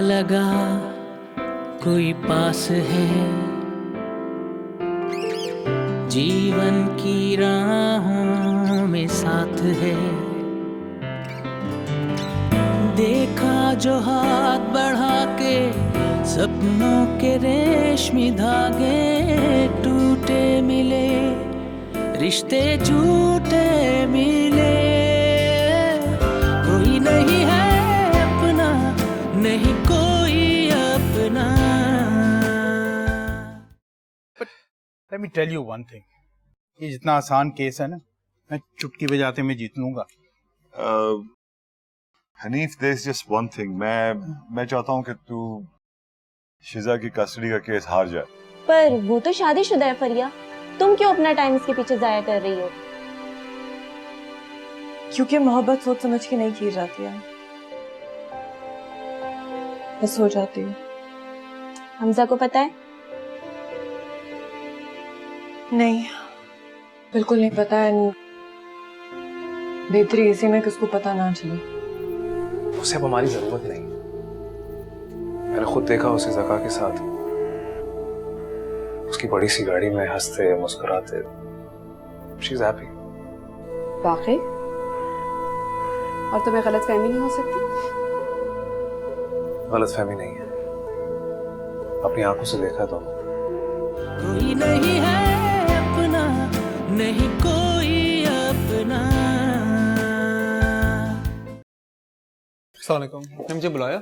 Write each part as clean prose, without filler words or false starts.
लगा कोई पास है, जीवन की राहों में साथ है। देखा जो हाथ बढ़ा के सपनों के रेशमी धागे टूटे मिले, रिश्ते झूठे मिले। कोई नहीं है अपना, नहीं कोई अपना। Let me tell you one thing, ये जितना आसान केस है ना, मैं चुटकी बजाते में जीत लूंगा। Hanif, there's just one thing, मैं चाहता हूँ कि तू शिजा की कस्टडी का केस हार जाए। पर वो तो शादीशुदा है फरिया, तुम क्यों अपना टाइम इसके पीछे जाया कर रही हो? क्योंकि मोहब्बत सोच समझ के नहीं की जाती है, बस हो जाती है। हमजा को पता है? नहीं, बिल्कुल नहीं पता है। बेहतरी इसी में किसको पता ना चले। उसे अब हमारी जरूरत नहीं। मैंने खुद देखा उसे ज़का के साथ, उसकी बड़ी सी गाड़ी में हंसते मुस्कुराते। She is happy. वाकई? और तुम्हें गलतफहमी नहीं हो सकती? गलतफहमी नहीं है, अपनी आंखों से देखा तो। कोई नहीं है अपना, नहीं कोई अपना। अस्सलाम वालेकुम, आपने मुझे बुलाया?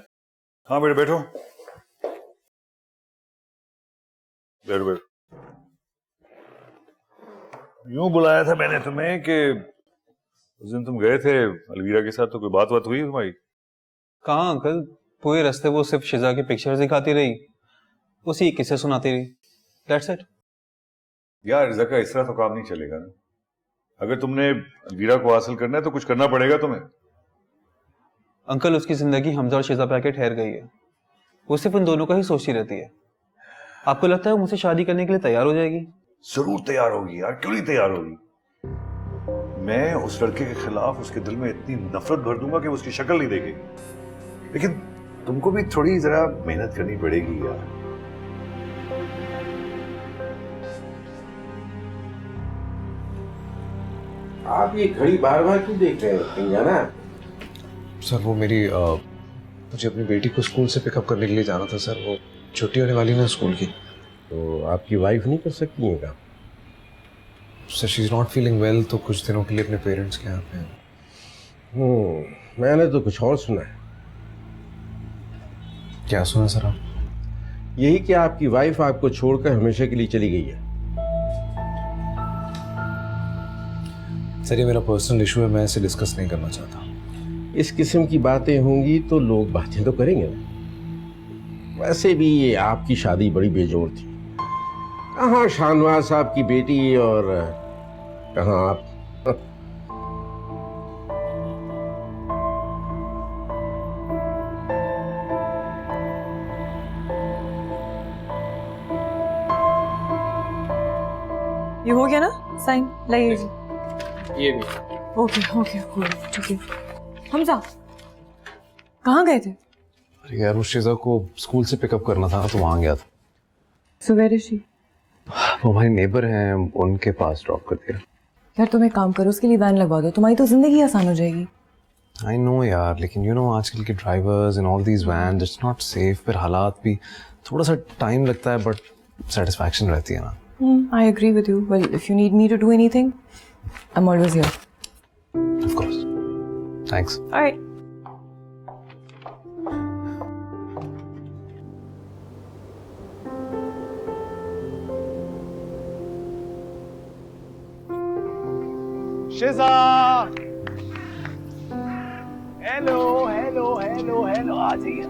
हाँ बेटे बैठो, बैठो बैठो। यूं बुलाया था मैंने तुम्हें कि उस दिन तुम गए थे अलवीरा के साथ, तो कोई बात हुई तुम्हारी? कहाँ अंकल, पूरे रास्ते वो सिर्फ शिजा की पिक्चर्स दिखाती रही, उसी किस्से सुनाती रही। That's it। यार ज़का, इस तरह तो काम नहीं चलेगा ना। अगर तुमने अलवीरा को हासिल करना है तो कुछ करना पड़ेगा तुम्हें। अंकल, उसकी जिंदगी हमजा और शिजा पे आके ठहर गई है, वो सिर्फ उन दोनों का ही सोचती रहती है। आपको लगता है वो मुझसे शादी करने के लिए तैयार हो जाएगी? जरूर तैयार होगी यार, क्यों नहीं तैयार होगी। मैं उस लड़के के खिलाफ उसके दिल में इतनी नफरत भर दूंगा कि वो उसकी शक्ल नहीं देखेगी। लेकिन तुमको भी थोड़ी जरा मेहनत करनी पड़ेगी यार। आप ये घड़ी बार बार क्यों देख रहे हैं? कहीं जाना है? सर वो मुझे अपनी बेटी को स्कूल से पिकअप करने के लिए जाना था सर। वो छुट्टी होने वाली ना स्कूल की। तो आपकी वाइफ नहीं कर सकती है काम? Sir she is not feeling well, तो कुछ दिनों के लिए अपने पेरेंट्स के यहाँ पे हैं। मैंने तो कुछ और सुना है। क्या सुना सर आप? यही कि आपकी वाइफ आपको छोड़कर हमेशा के लिए चली गई है। सर ये मेरा पर्सनल इशू है, मैं इसे डिस्कस नहीं करना चाहता। इस किस्म की बातें होंगी तो लोग बातें तो करेंगे ना। वैसे भी ये आपकी शादी बड़ी बेजोर थी। कहाँ शाहनवाज साहब की बेटी और कहाँ आप। ये हो गया ना साइन? लाइए जी। ये भी ओके ओके ठीक है। हमजा कहाँ गए थे? अरे यार वो शिजा को स्कूल से पिकअप करना था तो वहाँ गया था। So where is she? वो हमारे नेबर हैं, उनके पास ड्रॉप कर दिया। यार तुम एक काम करो, उसके लिए वैन लगवा दो, तुम्हारी तो जिंदगी आसान हो जाएगी। आई नो यार, लेकिन यू नो आजकल के drivers and all these van, it's not safe. फिर हालात भी थोड़ा सा टाइम लगता है, बट सेटिस्फैक्शन रहती है ना। I agree with you. Well, if you need me to do anything, I'm always here. Of course. Thanks. All right. शिजा, hello hello hello hello, आ जाइए।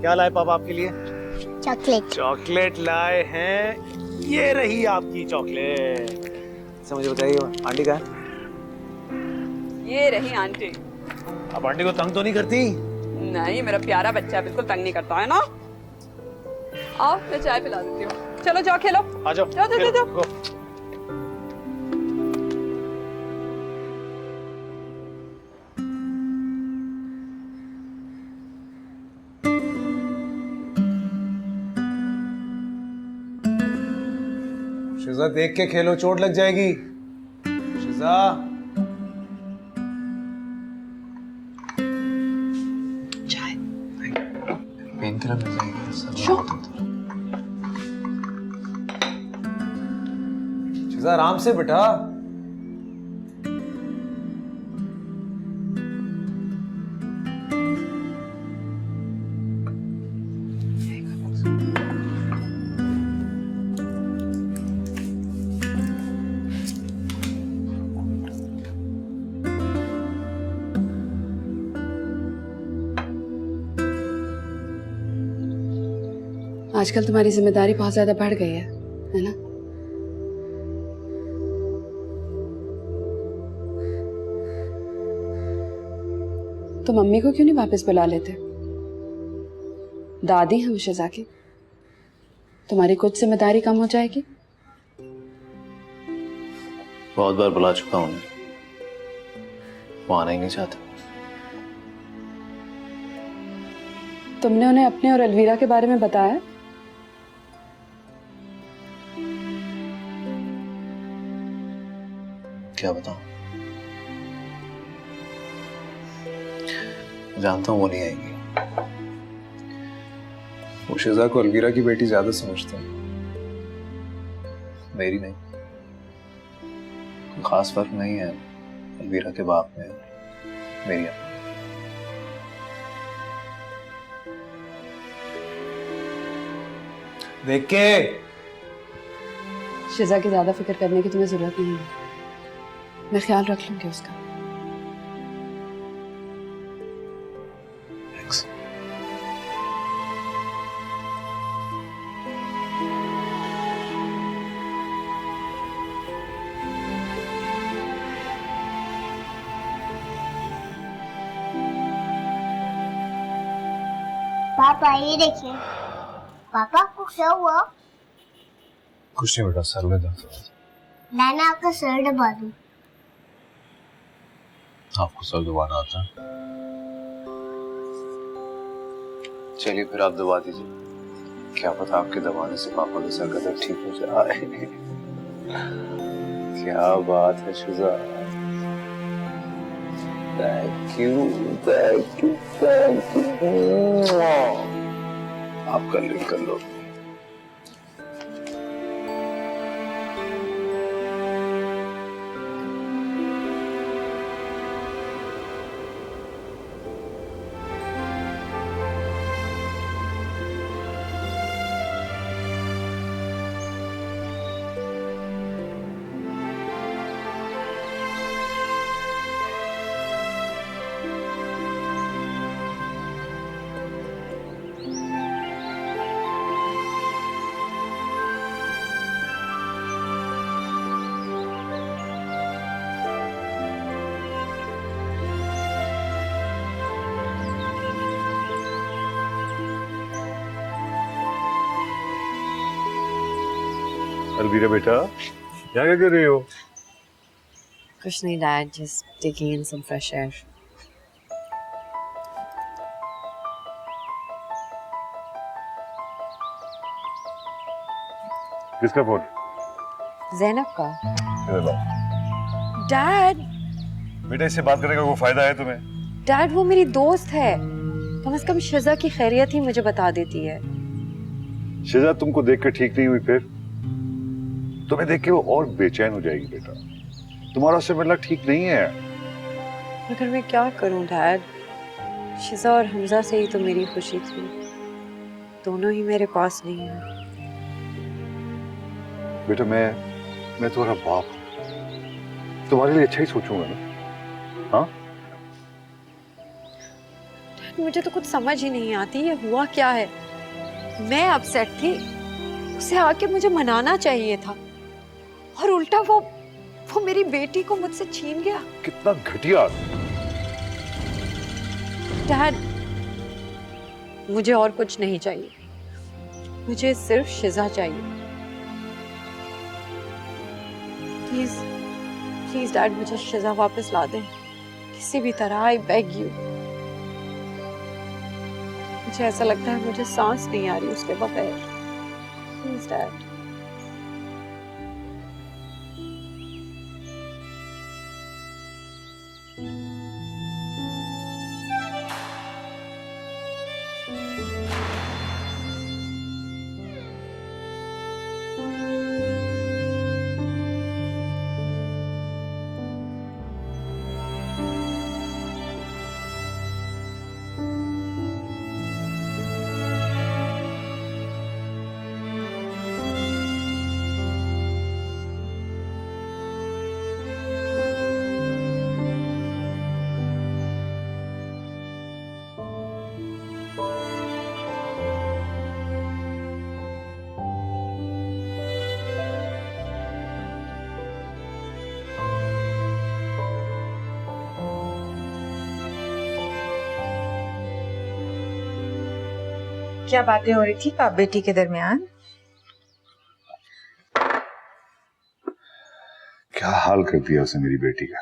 क्या लाए पापा आपके लिए? चॉकलेट। चॉकलेट लाए हैं, ये रही आपकी चॉकलेट। अच्छा मुझे बताइए आंटी कहाँ है? ये रही आंटी। अब आंटी को तंग तो नहीं करती? नहीं, मेरा प्यारा बच्चा बिल्कुल तंग नहीं करता है ना। आओ मैं चाय पिला देती हूँ। चलो जाओ खेलो। आ जाओ। जाओ जाओ जाओ। शिजा देख के खेलो, चोट लग जाएगी। शिजा पेन किलर मिल जाएगी। शिजा आराम से बेटा। आजकल तुम्हारी जिम्मेदारी बहुत ज्यादा बढ़ गई है ना? तो मम्मी को क्यों नहीं वापस बुला लेते? दादी हम शिजा की, तुम्हारी कुछ जिम्मेदारी कम हो जाएगी। बहुत बार बुला चुका हूं, वो आना ही नहीं चाहता। तुमने उन्हें अपने और अलवीरा के बारे में बताया? क्या बताऊं? जानता हूं वो नहीं आएगी। वो शिजा को अलवीरा की बेटी ज्यादा समझते हैं, मेरी नहीं। कोई खास फर्क नहीं है अलवीरा के बाप में, मेरी अम्मा। देख के। शिजा की ज्यादा फिक्र करने की तुम्हें जरूरत नहीं है, मैं ख्याल रख लूंगी उसका। Thanks. पापा ये देखिए। पापा आपको क्या हुआ? कुछ नहीं बेटा, सर में दर्द हो रहा था। मैंने आपका सर दबा दूं। आपको सर दबाना आता है? चलिए फिर आप दबा दीजिए, क्या पता आपके दबाने से पापा का सर का दर्द ठीक हो जाए। क्या बात है Shiza, thank you thank you thank you. आप कर लो। अलवीरा बेटा, यहाँ क्या कर रही हो? कुछ नहीं dad, just taking in some fresh air. किसका फोन? ज़ैनब का। इधर लाओ। डैड बेटा, इससे बात करने का कोई फायदा है तुम्हें? डैड वो मेरी दोस्त है, कम से कम शिजा की खैरियत ही मुझे बता देती है। शिजा तुमको देख कर ठीक नहीं हुई, फिर तुम्हें देख के वो और बेचैन हो जाएगी बेटा। तुम्हारा उससे मिलना ठीक नहीं है। मगर मैं क्या करूं डैड, शिजा और हमजा से ही तो मेरी खुशी थी, दोनों ही मेरे पास नहीं है। बेटा मैं तुम्हारा बाप हूं, तुम्हारे लिए अच्छा ही सोचूंगा ना। हाँ डैड, मुझे तो कुछ समझ ही नहीं आती ये हुआ क्या है। मैं अपसेट थी, उसे आके मुझे मनाना चाहिए था, और उल्टा वो मेरी बेटी को मुझसे छीन गया। कितना घटिया आदमी। डैड, मुझे और कुछ नहीं चाहिए, मुझे सिर्फ शिजा चाहिए। प्लीज प्लीज डैड, मुझे शिजा वापस ला दें किसी भी तरह, आई बेग यू। मुझे ऐसा लगता है मुझे सांस नहीं आ रही उसके बगैर। Please dad. क्या बातें हो रही थी बाप बेटी के दरमियान? क्या हाल कर दिया उसने मेरी बेटी का।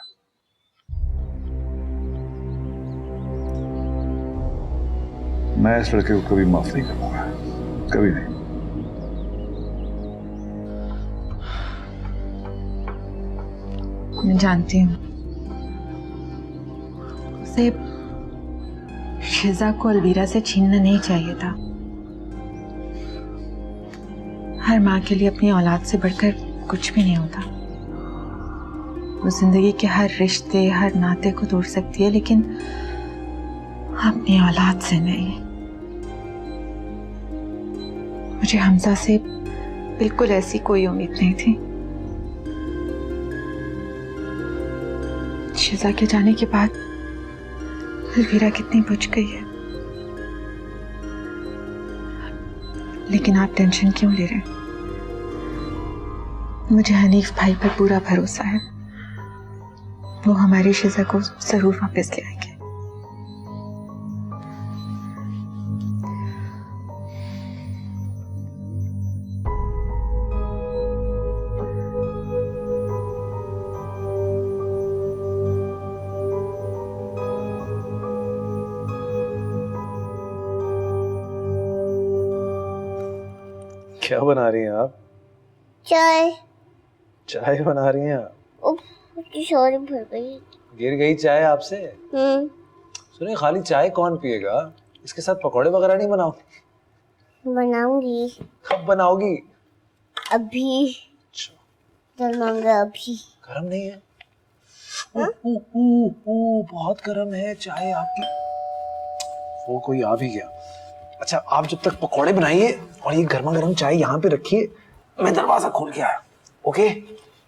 मैं इस लड़के को कभी माफ नहीं करूंगा, कभी नहीं। मैं जानती हूँ उसे शिजा को अलवीरा से छीनना नहीं चाहिए था। हर माँ के लिए अपनी औलाद से बढ़कर कुछ भी नहीं होता। वो जिंदगी के हर रिश्ते, हर नाते को तोड़ सकती है, लेकिन अपनी औलाद से नहीं। मुझे हमजा से बिल्कुल ऐसी कोई उम्मीद नहीं थी। शिजा के जाने के बाद अलवीरा कितनी बुझ गई है। लेकिन आप टेंशन क्यों ले रहे हैं? मुझे हनीफ भाई पर पूरा भरोसा है। वो हमारी शिजा को जरूर वापस ले आएंगे। क्या बना रही हैं आप? चाय। चाय बना रही हैं आप? सॉरी भूल गई। गिर गई चाय आपसे? सुनिए, खाली चाय कौन पिएगा? इसके साथ पकौड़े वगैरह नहीं बनाओ? बनाऊंगी। कब बनाओगी? अभी बनाऊंगा। अभी गरम नहीं है? बहुत गरम है चाय आपकी। वो कोई आ भी गया। अच्छा, आप जब तक पकौड़े बनाइए और ये गर्मा गर्म चाय यहाँ पे रखिए, मैं दरवाजा खोल के आया। ओके?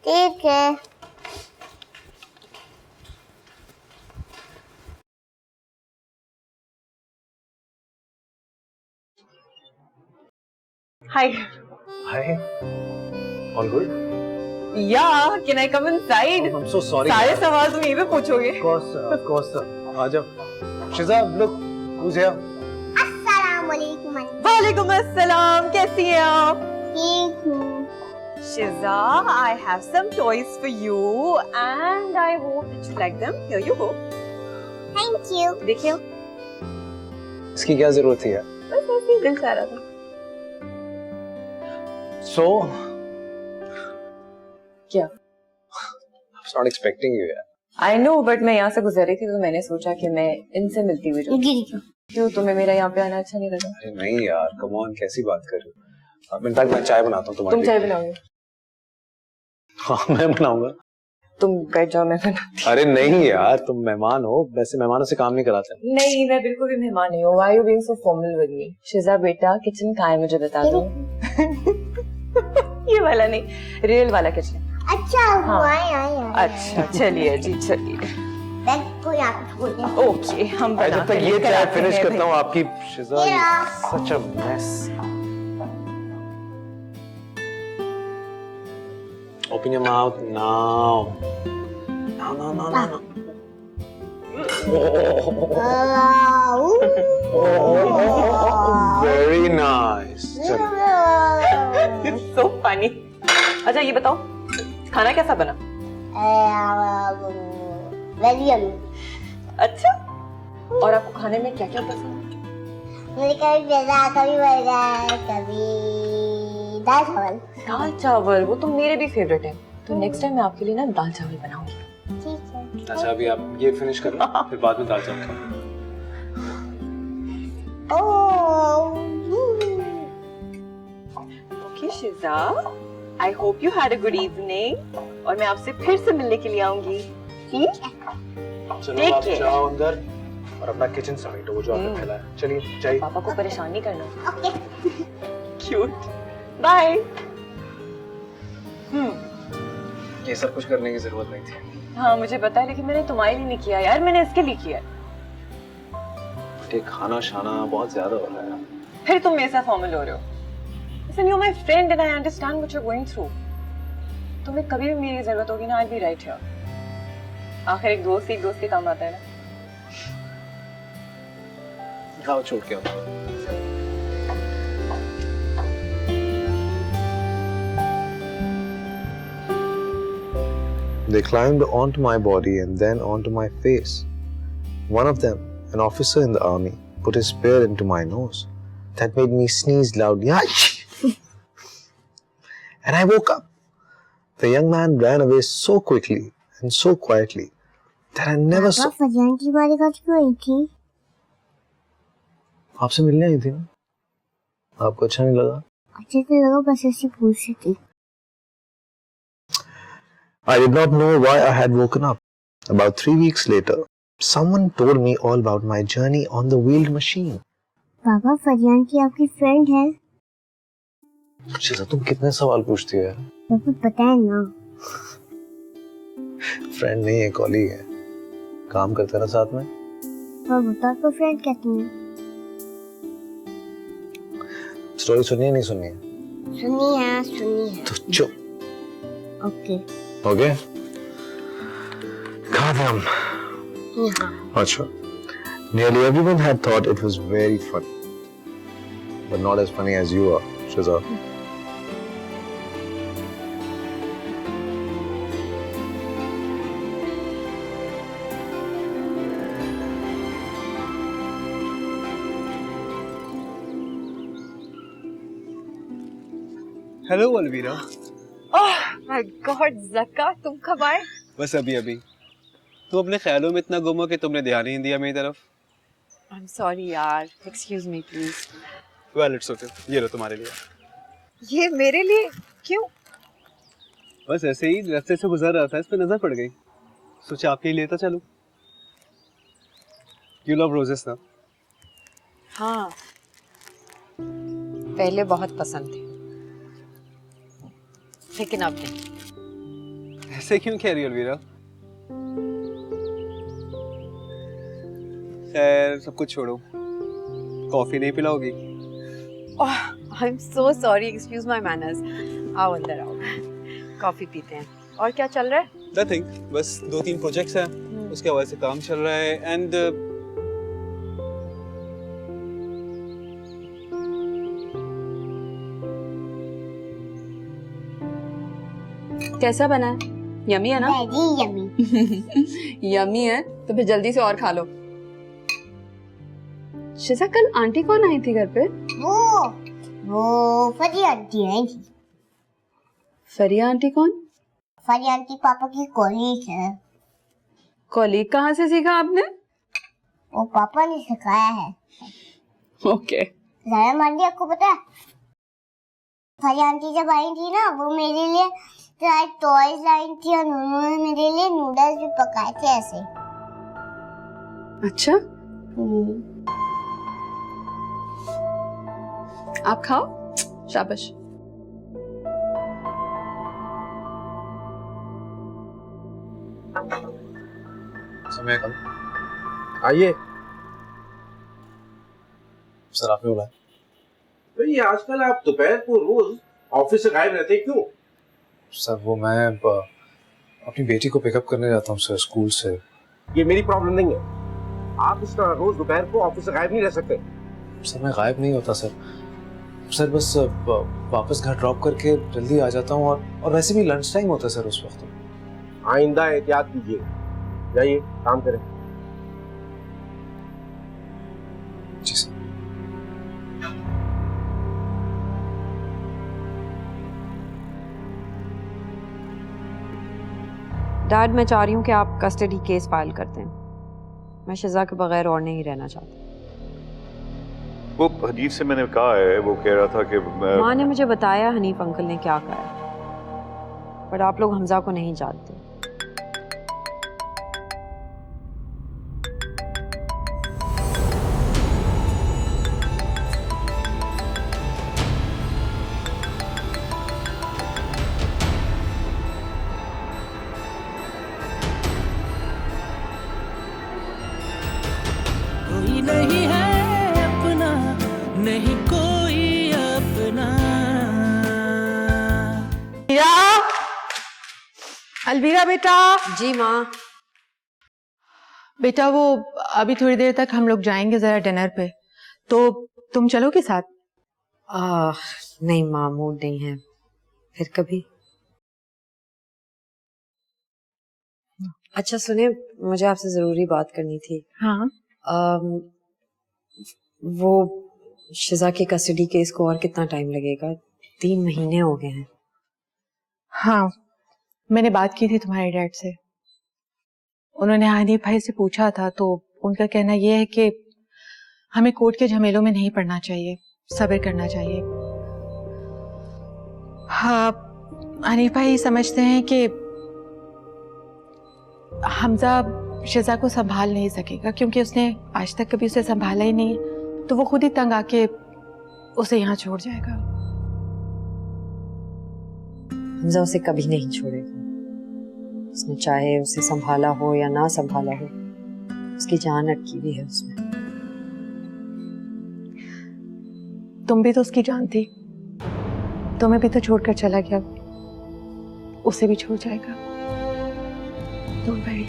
ठीक है। Hi. Hi. All good? Yeah, can I come inside? I'm so sorry. सारे सवाल तुम यहीं पे पूछोगे? Of course, sir. आ जाओ। शिजा, look, who's here? अस्सलामुअलैकुम। वालेकुम अस्सलाम, कैसी हैं आप? ठीक हूँ। Shiza, I have some toys for you and I hope that you like them. Here you go. Thank you। देखिए, इसकी क्या जरूरत थी यार? बस ऐसे ही दिल चाह रहा था। So, क्या? I was not expecting you यार। I know, but मैं यहाँ से गुजर रही थी तो मैंने सोचा कि मैं इनसे मिलती हुई जाऊँ। क्यों, तुम्हें मेरा यहाँ पे आना अच्छा नहीं लगा? अरे नहीं यार, कम ऑन, कैसी बात कर रही हो? अब इनफैक्ट मैं चाय बनाता हूँ तुम्हारे तुम चाय बनाओगे? हाँ, मैं बनाऊंगा। तुम बैठ जाओ, मैं बनाती। अरे नहीं यार, तुम मेहमान हो, वैसे मेहमानों से काम नहीं कराते। नहीं, मैं बिल्कुल भी मेहमान नहीं हूँ। Why are you being so formal with me? शिजा बेटा, किचन कहाँ है मुझे बता दो। ये वाला नहीं, रियल वाला किचन। अच्छा हुआ है। अच्छा, चलिए जी, चलिए। बैग को यहाँ छोड़ दे। ओके, हम जब बनाते तक हैं, ये लेकर चाय आते फिनिश हैं करता हूँ भाई। आपकी Shiza, such a mess. Open your mouth now. No. Very nice. It's so funny. अच्छा, ये बताओ, खाना कैसा बना? वेरी। अच्छा, और आपको खाने में क्या क्या पसंद है? मुझे कभी पिज़्ज़ा, कभी बर्गर, कभी दाल चावल। दाल चावल, वो तो मेरे भी फेवरेट है। तो नेक्स्ट टाइम मैं आपके लिए ना दाल चावल बनाऊंगी। ठीक है। अच्छा, अभी आप ये फिनिश कर लो, फिर बाद में दाल चावल खाओ। Okay शिजा, I hope you had a good evening और मैं आपसे फिर से मिलने के लिए आऊंगी। चलो आप जाओ अंदर और अपना किचन समेटो, वो जो आपने फैला है। चलिए जाइए। पापा को परेशान नहीं करना। ओके। क्यूट। बाय। ये सब कुछ करने की जरूरत नहीं थी। हाँ मुझे पता है, लेकिन मैंने तुम्हारे लिए नहीं किया यार, मैंने इसके लिए किया। ये खाना शाना बहुत ज्यादा हो रहा है। फिर तुम मेरे साथ फॉर्मल हो रहे हो। Listen, you're my friend and I understand what you're going through. तुम्हें कभी भी मेरी जरूरत होगी ना, I'll be right here. आखिर एक दोस्त के काम आता है ना। खाओ, छोड़ के आओ। They climbed onto my body and then onto my face. One of them, an officer in the army, put his spear into my nose. That made me sneeze loudly. And I woke up. The young man ran away so quickly and so quietly that I never saw. पापा फरियान की बारी कब क्यों आई थी? आपसे मिलने आई थी ना? आपको अच्छा नहीं लगा? अच्छा तो लगा, बस ऐसी पूछ रही थी। I did not know why I had woken up. About 3 weeks later, someone told me all about my journey on the wheeled machine. पापा फरियान की आपकी फ्रेंड है? शिजा, तुम कितने सवाल पूछती हो यार? पापा पता है ना। फ्रेंड नहीं है, कॉलीग है। काम करते ना साथ में। पापा बता तो फ्रेंड कहती हैं। स्टोरी सुननी है नहीं सुननी है? सुनी है। तो चुप। ओके। Okay. Kadam. यहाँ। Acha. Nearly everyone had thought it was very funny, but not as funny as you are, Shiza. Hello Alvira. Oh my God Zaka, तुम कब आए? बस अभी अभी। तुम अपने ख्यालों में इतना गुम हो कि तुमने ध्यान ही नहीं दिया मेरी तरफ। आई एम सॉरी यार, excuse me please. Well it's okay, ये लो तुम्हारे लिए। ये मेरे लिए? क्यों? बस ऐसे ही रास्ते से गुजर रहा था, इस पे नजर पड़ गई, सोचा आपके लिए लेता चलूं। यू लव रोजेस ना? हाँ, पहले बहुत पसंद थे, लेकिन अब नहीं। ऐसे क्यों कह रही हो अलवीरा? खैर सब कुछ छोड़ो, कॉफी नहीं पिलाओगी? Oh I am so sorry, excuse my manners. आओ अंदर आओ, कॉफी पीते हैं। और क्या चल रहा है? नथिंग, बस 2-3 प्रोजेक्ट्स हैं, उसके हवाले से काम चल रहा है। एंड कैसा बना है? यमी है ना? Very yummy. यमी है तो फिर जल्दी से और खा लो। शिजा, कल आंटी कौन आई थी घर पे? वो फरिया आंटी आई थी। फरिया आंटी कौन? फरिया आंटी पापा की कॉलीग है। कॉलीग कहाँ से सीखा आपने? वो पापा ने सिखाया है। ओके। ज़रा मान लिया, आपको पता है फरिया आंटी जब आई थी ना, वो मेरे लिए टॉयज लाई थी और उन्होंने मेरे लिए नूडल्स भी पकाए थे ऐसे। अच्छा, आप खाओ, शाबाश। समय कम। आइए। सर आपने बुलाया? भाई आजकल आप दोपहर को रोज ऑफिस से गायब रहते हैं, क्यों? सर वो मैं अपनी बेटी को पिकअप करने जाता हूँ सर, स्कूल से। ये मेरी प्रॉब्लम नहीं है। आप इस तरह रोज दोपहर को ऑफिस से गायब नहीं रह सकते। सर मैं गायब नहीं होता सर। सर बस वापस घर ड्रॉप करके जल्दी आ जाता हूँ, और वैसे भी लंच टाइम होता है सर उस वक्त। आइंदा एहतियात कीजिए। जाइए काम करें। जी सर। डैड, मैं चाह रही हूँ कि आप कस्टडी केस फाइल कर दें। मैं शिजा के बगैर और नहीं रहना चाहती। वो हनीफ से मैंने कहा है, वो कह रहा था कि माँ ने मुझे बताया हनीफ अंकल ने क्या कहा है, पर आप लोग हमजा को नहीं जानते। कोई नहीं है अलवीरा बेटा। जी माँ। बेटा वो अभी थोड़ी देर तक हम लोग जाएंगे जरा डिनर पे, तो तुम चलोगे साथ? नहीं माँ, मूड नहीं है, फिर कभी। अच्छा सुने, मुझे आपसे जरूरी बात करनी थी। हाँ। वो शिजा के कस्टडी केस को और कितना टाइम लगेगा? 3 महीने हो गए हैं। हाँ, मैंने बात की थी तुम्हारे डैड से। उन्होंने हनीफ भाई से पूछा था, तो उनका कहना यह है कि हमें कोर्ट के झमेलों में नहीं पड़ना चाहिए, सब्र करना चाहिए। हाँ, हनीफ भाई समझते हैं कि हमजा शिजा को संभाल नहीं सकेगा, क्योंकि उसने आज तक कभी उसे संभाला ही नहीं, तो वो खुद ही तंग आके उसे यहाँ छोड़ जाएगा। हमजा उसे कभी नहीं छोड़ेगा। उसने चाहे उसे संभाला हो या ना संभाला हो, उसकी जान अटकी हुई है उसमें। तुम भी तो उसकी जान थी, तुम्हें भी तो छोड़कर चला गया, उसे भी छोड़ जाएगा। Don't worry.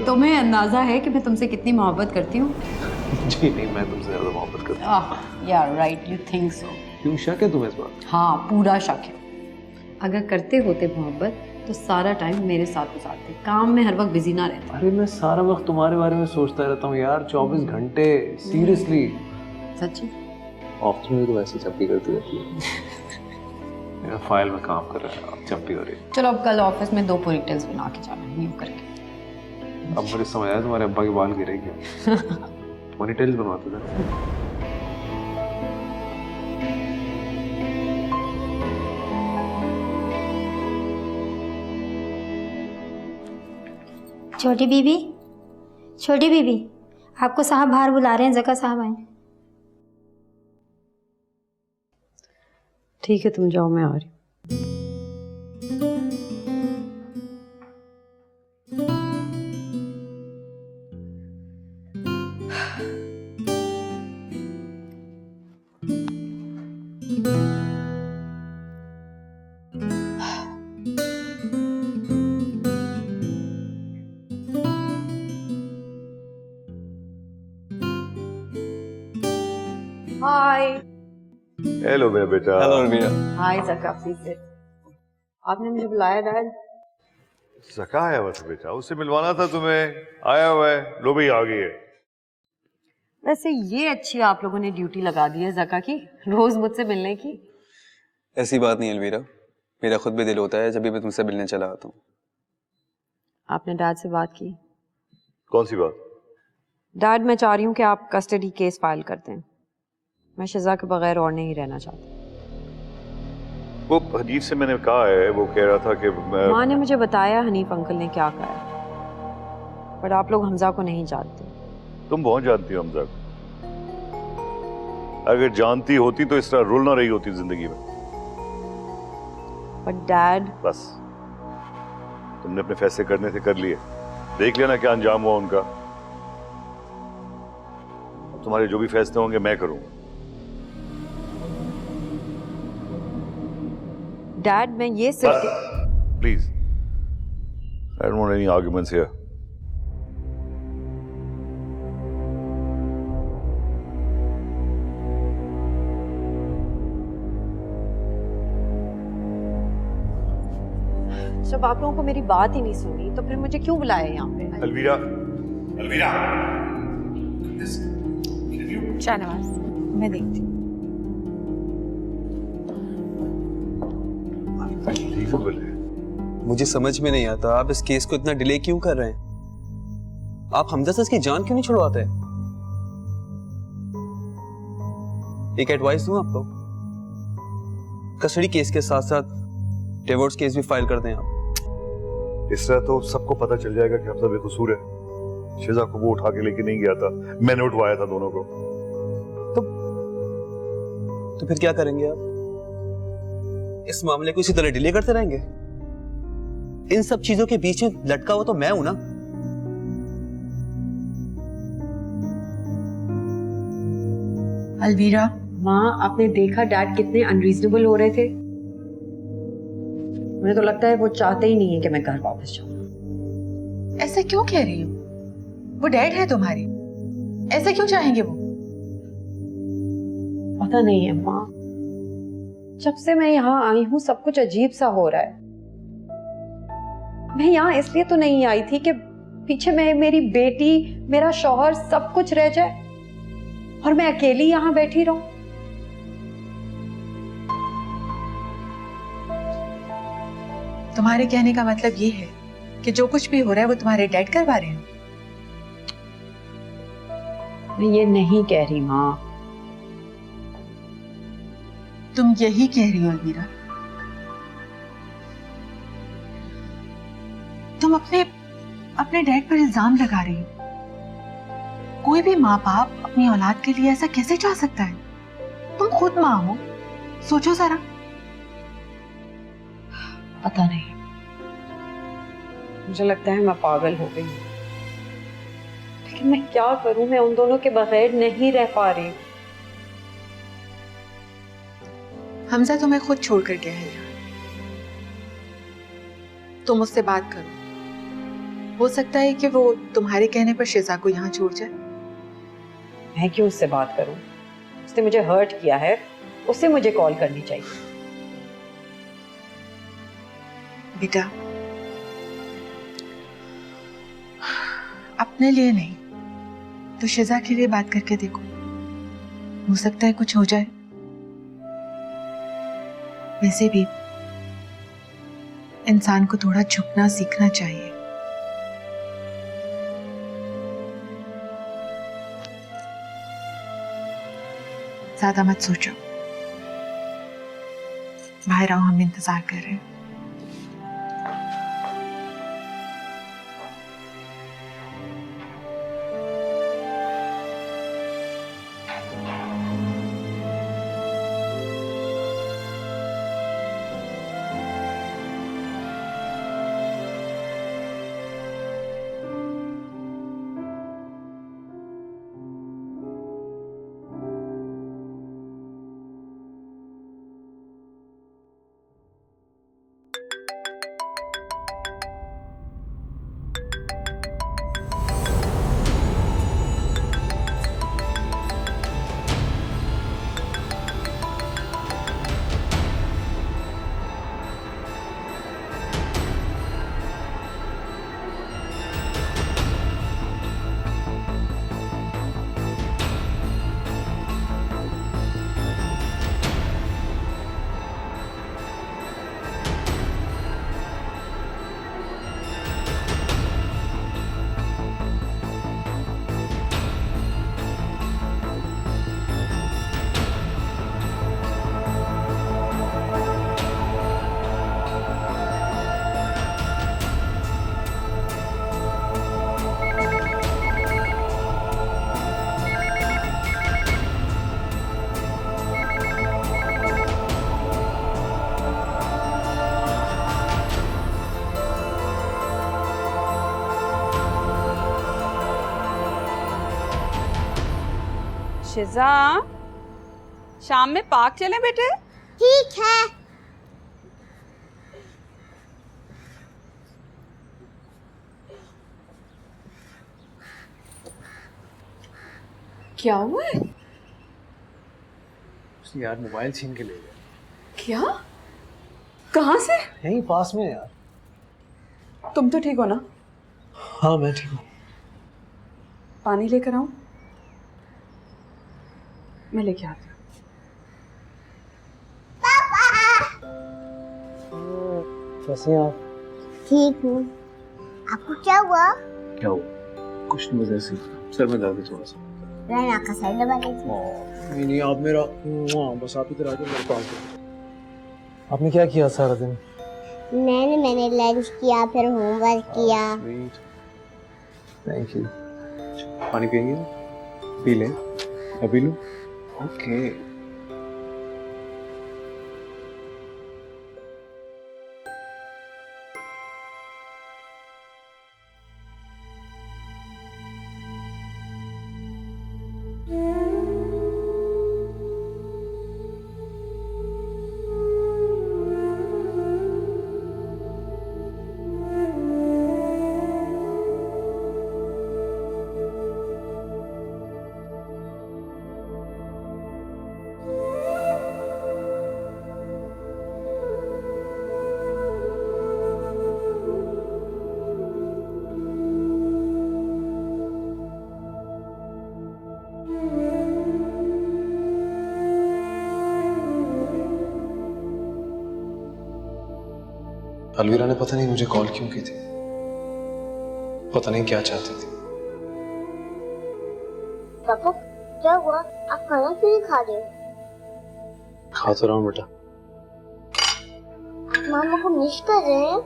तुम्हें अंदाजा है कि मैं तुमसे कितनी मोहब्बत करती हूँ? जी नहीं, मैं तुमसे ज्यादा मोहब्बत करता हूँ। यार राइट, यू थिंक सो। क्यों, शक है तुम्हें इस बात? हाँ, पूरा शक है। अगर करते होते मोहब्बत तो सारा टाइम मेरे साथ गुजारते, काम में हर वक्त बिजी ना रहता। अरे मैं सारा वक्त तुम्हारे बारे में सोचता रहता हूँ यार, 24 घंटे, सीरियसली। सच्ची? आफ्टरनून में तो वैसे चप्पी करती रहती है। मेरा फाइल में काम कर रहा है, अब चप्पी हो रही है। चलो अब कल ऑफिस में 2 पोनीटेल्स बना के जाना, न्यू करके। अब मुझे समझ आया तुम्हारे अब्बा के बाल गिरे क्या। पोनीटेल्स बनवाते थे। छोटी बीबी, छोटी बीबी, आपको साहब बाहर बुला रहे हैं, जका साहब आए। ठीक है, तुम जाओ, मैं आ रही हूँ। हाय। हेलो मेरा बेटा। Hello Alvira. Hi Zaka, please sit. आपने मुझे बुलाया डैड? ज़का आया हुआ था बेटा, उससे मिलवाना था तुम्हें। आया हुआ है, लो भाई आ गई है। वैसे ये अच्छी आप लोगों ने ड्यूटी लगा दी है ज़का की, रोज मुझसे मिलने की। ऐसी बात नहीं अलवीरा, मेरा खुद भी दिल होता है जब भी मैं तुमसे मिलने चला आता हूँ। आपने डैड से बात की? कौन सी बात? डैड, मैं चाह रही हूँ कि आप कस्टडी केस फाइल कर दें। मैं शिजा के बगैर और नहीं रहना चाहती। वो हनीफ से मैंने कहा है, वो कह रहा था कि माँ ने मुझे बताया हनीफ अंकल ने क्या कहा है, पर आप लोग हमजा को नहीं जानते। तुम बहुत जानती हो हमजा को। अगर जानती होती तो इस तरह रुल ना रही होती जिंदगी में। पर डैड, बस तुमने अपने फैसले करने से कर लिए, देख लेना क्या अंजाम हुआ उनका। तुम्हारे जो भी फैसले होंगे मैं करूंगा। डैड, मैं ये सिर्फ please, I don't want any arguments here. जब आप लोगों को मेरी बात ही नहीं सुनी तो फिर मुझे क्यों बुलाया यहाँ पे? अलवीरा, अलवीरा, शाहनवाज, मैं देखती हूँ। अनबिलीवेबल है। मुझे समझ में नहीं आता आप इस केस को इतना डिले क्यों कर रहे हैं। आप हमजा से इसकी जान क्यों नहीं छुड़वाते? एक एडवाइस दूं आपको, कस्टडी केस के साथ साथ डिवोर्स केस भी फाइल कर दें आप। इस तरह तो सबको पता चल जाएगा कि हमजा बेकसूर है। शिजा को वो उठा के लेके नहीं गया था, मैंने उठवाया था दोनों को। तो फिर क्या करेंगे आप? इस मामले को इसी तरह डिले करते रहेंगे? इन सब चीजों के बीच में लटका हुआ तो मैं हूं ना। अलवीरा, माँ, आपने देखा डैड कितने अनरीजनेबल हो रहे थे। मुझे तो लगता है वो चाहते ही नहीं है कि मैं घर वापस जाऊं। ऐसा क्यों कह रही हो? वो डैड है तुम्हारे, ऐसा क्यों चाहेंगे वो? पता नहीं है माँ, जब से मैं यहाँ आई हूँ सब कुछ अजीब सा हो रहा है। मैं यहाँ इसलिए तो नहीं आई थी कि पीछे मैं मेरी बेटी, मेरा शौहर सब कुछ रह जाए और मैं अकेली यहाँ बैठी रहूं। तुम्हारे कहने का मतलब ये है कि जो कुछ भी हो रहा है वो तुम्हारे डैड करवा रहे हैं? मैं ये नहीं कह रही माँ। तुम यही कह रही हो अलवीरा? तुम अपने डैड पर इल्जाम लगा रही हो। कोई भी माँ बाप अपनी औलाद के लिए ऐसा कैसे चाह सकता है? तुम खुद माँ हो, सोचो जरा। पता नहीं, मुझे लगता है मैं पागल हो गई हूँ। लेकिन मैं क्या करूं, मैं उन दोनों के बगैर नहीं रह पा रही। हमजा तुम्हें खुद छोड़कर गया है यार। तुम उससे बात करो, हो सकता है कि वो तुम्हारे कहने पर शिजा को यहाँ छोड़ जाए। मैं क्यों उससे बात करूं? उसने मुझे हर्ट किया है, उसे मुझे कॉल करनी चाहिए। बेटा, अपने लिए नहीं तो शिजा के लिए बात करके देखो, हो सकता है कुछ हो जाए। वैसे भी इंसान को थोड़ा झुकना सीखना चाहिए। ज्यादा मत सोचो, बाहर आओ, हम इंतजार कर रहे हैं। शिजा, शाम में पार्क चलें बेटे? ठीक है। क्या हुआ है? यार मोबाइल छीन के ले गया। क्या? कहाँ से? यहीं पास में यार। तुम तो ठीक हो ना? हाँ मैं ठीक हूँ। पानी लेकर आऊं? मैं लेके आती हूँ। कैसे हैं आप? ठीक हूँ। आपको क्या हुआ? क्या हुआ? कुछ नहीं, बस ऐसे ही सर में दर्द है थोड़ा सा। रैना का सर दबा दीजिए। नहीं नहीं, आप मेरा बस आप इधर आके मेरे पास बैठो। आपने क्या किया सारा दिन? मैंने लंच किया, फिर होमवर्क किया। Thank you. पानी पिएंगे? पी लें? अभी लूं? ओके। अलवीरा ने पता नहीं मुझे कॉल क्यों की थी, पता नहीं क्या चाहती थी। पापा क्या हुआ? आप खाना क्यों नहीं खा रहे हो? खा तो रहा हूँ बेटा। आप मामा को मिस कर रहे हैं?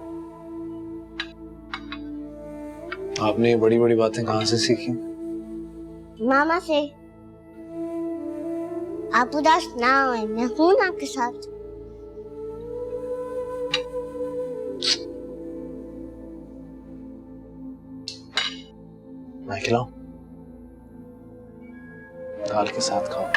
आपने ये बड़ी बड़ी बातें कहाँ से सीखी? मामा से। आप उदास ना हो, मैं हूं ना आपके साथ। मैं खिलाऊं? दाल के साथ खाओ।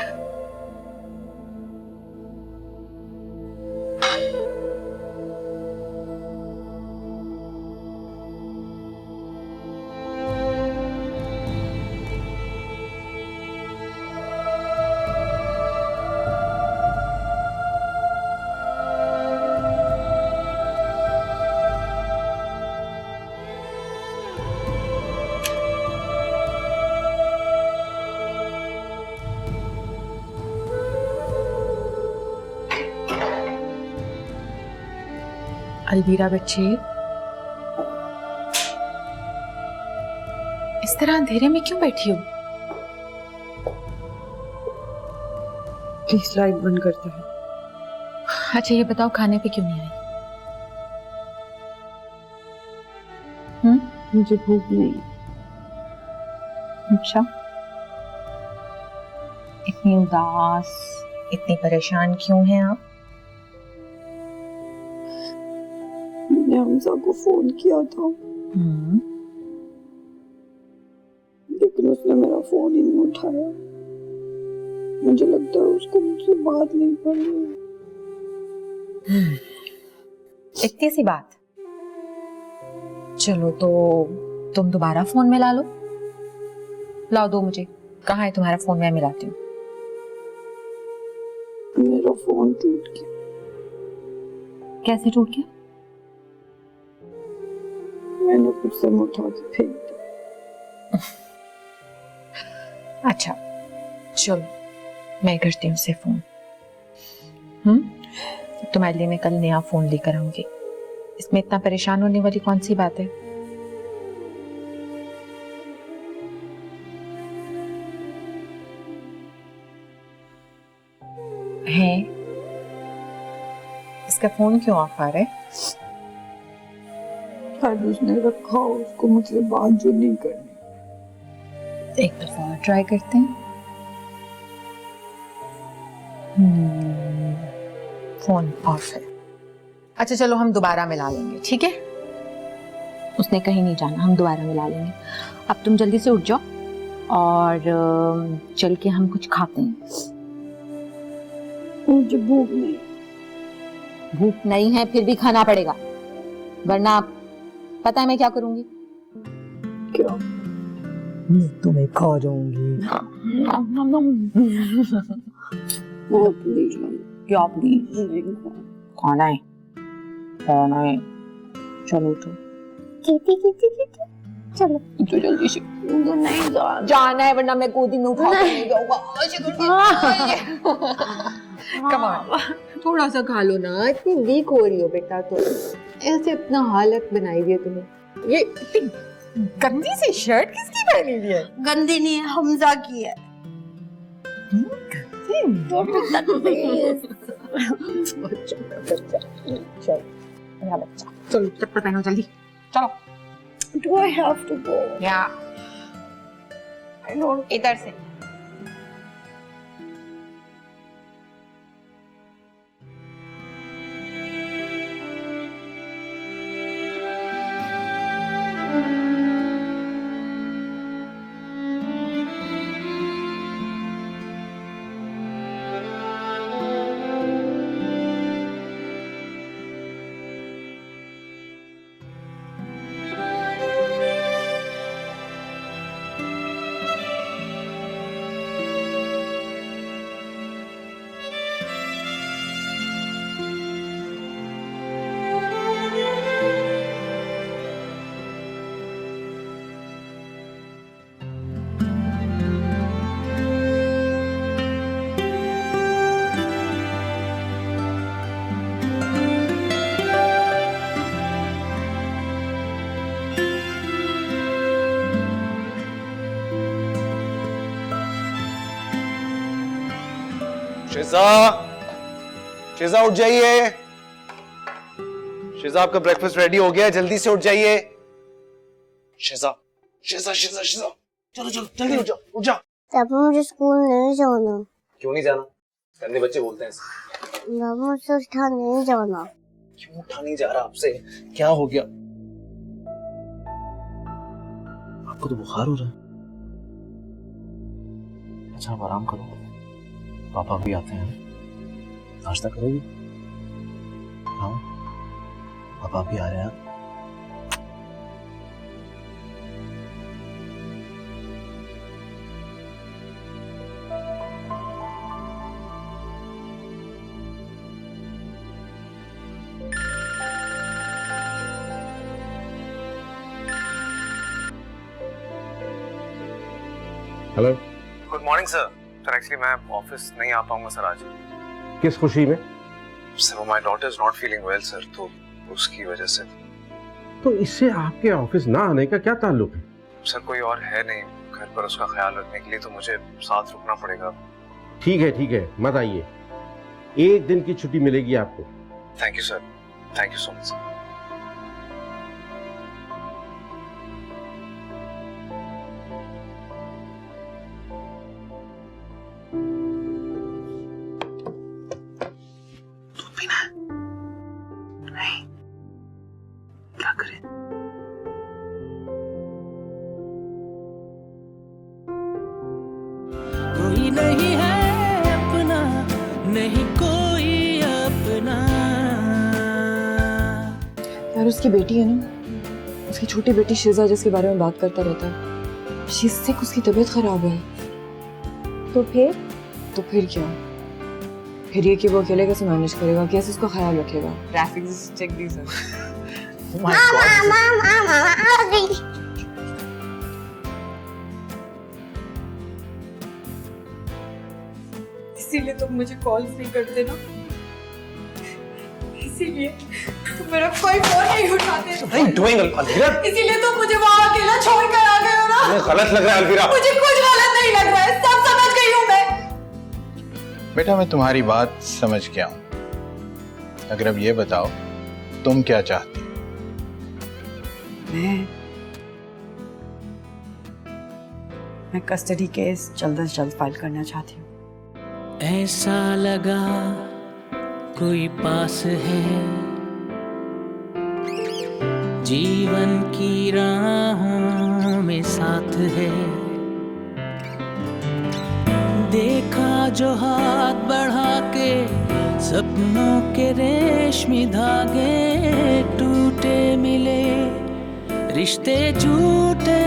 अलवीरा बच्चे, इस तरह अंधेरे में क्यों बैठी हो? प्लीज लाइट बंद करते हैं। अच्छा ये बताओ, खाने पे क्यों नहीं आई? मुझे भूख नहीं। अच्छा, इतनी उदास, इतनी परेशान क्यों हैं आप? मैंने हमजा को फोन किया था, लेकिन उसने मेरा फोन ही नहीं उठाया। मुझे लगता है उसको मुझसे बात नहीं करनी। इतनी सी बात? चलो तो तुम दोबारा फोन मिला लो। लाओ दो मुझे, कहाँ है तुम्हारा फोन? मैं मिलाती हूँ। मेरा फोन टूट गया। कैसे टूट गया? मैंने कुछ से उठा के फेंक दिया। अच्छा चलो, मैं करती हूँ उसे फोन। तुम्हारे लिए मैं कल नया फोन लेकर आऊंगी। इसमें इतना परेशान होने वाली कौन सी बात है? है इसका फोन क्यों ऑफ आ रहा है? शायद उसने रखा, उसको मुझसे बात जो नहीं करनी। एक दफा और ट्राई करते हैं। फोन ऑफ है। अच्छा चलो, हम दोबारा मिला लेंगे, ठीक है? उसने कहीं नहीं जाना, हम दोबारा मिला लेंगे। अब तुम जल्दी से उठ जाओ और चल के हम कुछ खाते हैं। मुझे भूख नहीं। भूख नहीं है फिर भी खाना पड़ेगा, वरना पता है मैं क्या करूंगी? क्या? मैं तुम्हें खा जाऊंगी। प्लीज क्या प्लीज? खाना है, खाना है। चलो तो चलो तो जल्दी से। मुझे नहीं जाना है, वरना मैं गोदी में उठा के नहीं जाऊंगा। Come on. थोड़ा सा खा लो ना, इतनी वीक हो रही हो बेटा तो। ऐसे अपना हालत बनाई हुई है तुम्हें। ये इतनी गंदी सी शर्ट किसकी पहनी हुई है? गंदी नहीं है, हमजा की है। चलो चप्पल पहनो जल्दी, चलो। Do I have to go? या इधर से। शिजा, शिजा उठ जाइए। शिजा आपका ब्रेकफास्ट रेडी हो गया है, जल्दी से उठ जाइए। शिजा, शिजा, शिजा, शिजा, चलो चलो जल्दी उठ जाओ, उठ जाओ। पापा मुझे स्कूल नहीं जाना। क्यों नहीं जाना? गंदे बच्चे बोलते हैं ऐसे। पापा मुझसे उठा नहीं जाना। क्यों उठा नहीं जा रहा आपसे? क्या हो गया? आपको तो बुखार हो रहा है। अच्छा आप आराम करो, पापा भी आते हैं। नाश्ता करोगी? हाँ, पापा भी आ रहे हैं। Hello, good morning sir. Sir actually मैं ऑफिस नहीं आ पाऊंगा सर आज। किस खुशी में? सर वो my daughter is not feeling well sir, तो उसकी वजह से। तो इससे आपके ऑफिस ना आने का क्या ताल्लुक है? सर कोई और है नहीं घर पर उसका ख्याल रखने के लिए, तो मुझे साथ रुकना पड़ेगा। ठीक है, मत आइए। एक दिन की छुट्टी मिलेगी आपको। Thank you sir, thank you so much sir. क्या करें? कोई नहीं है अपना, नहीं कोई अपना। यार उसकी बेटी है ना, उसकी छोटी बेटी शिजा जिसके बारे में बात करता रहता है, शी इज सिक, उसकी तबीयत खराब है। तो फिर क्या? फिर ये कि वो अकेले कैसे मैनेज करेगा, कैसे उसका ख्याल रखेगा? ट्रैफिक चेक दी सर। मामा आ गई। इसीलिए तुम मुझे कॉल नहीं करते ना, इसीलिए तुम मेरा कोई फोन नहीं उठाते। इसीलिए तुम मुझे वहाँ अकेला छोड़ कर आ गए हो ना। तुम्हें गलत लग रहा है अलविरा। मुझे कुछ गलत नहीं लग रहा है, सब समझ गई हूँ मैं। बेटा मैं तुम्हारी बात समझ गया हूँ। अगर अब ये बताओ तुम क्या चाहती? मैं कस्टडी केस जल्द से जल्द फाइल करना चाहती हूँ। ऐसा लगा कोई पास है, जीवन की राहों में साथ है। देखा जो हाथ बढ़ा के, सपनों के रेशमी धागे टूटे मिले, रिश्ते झूठे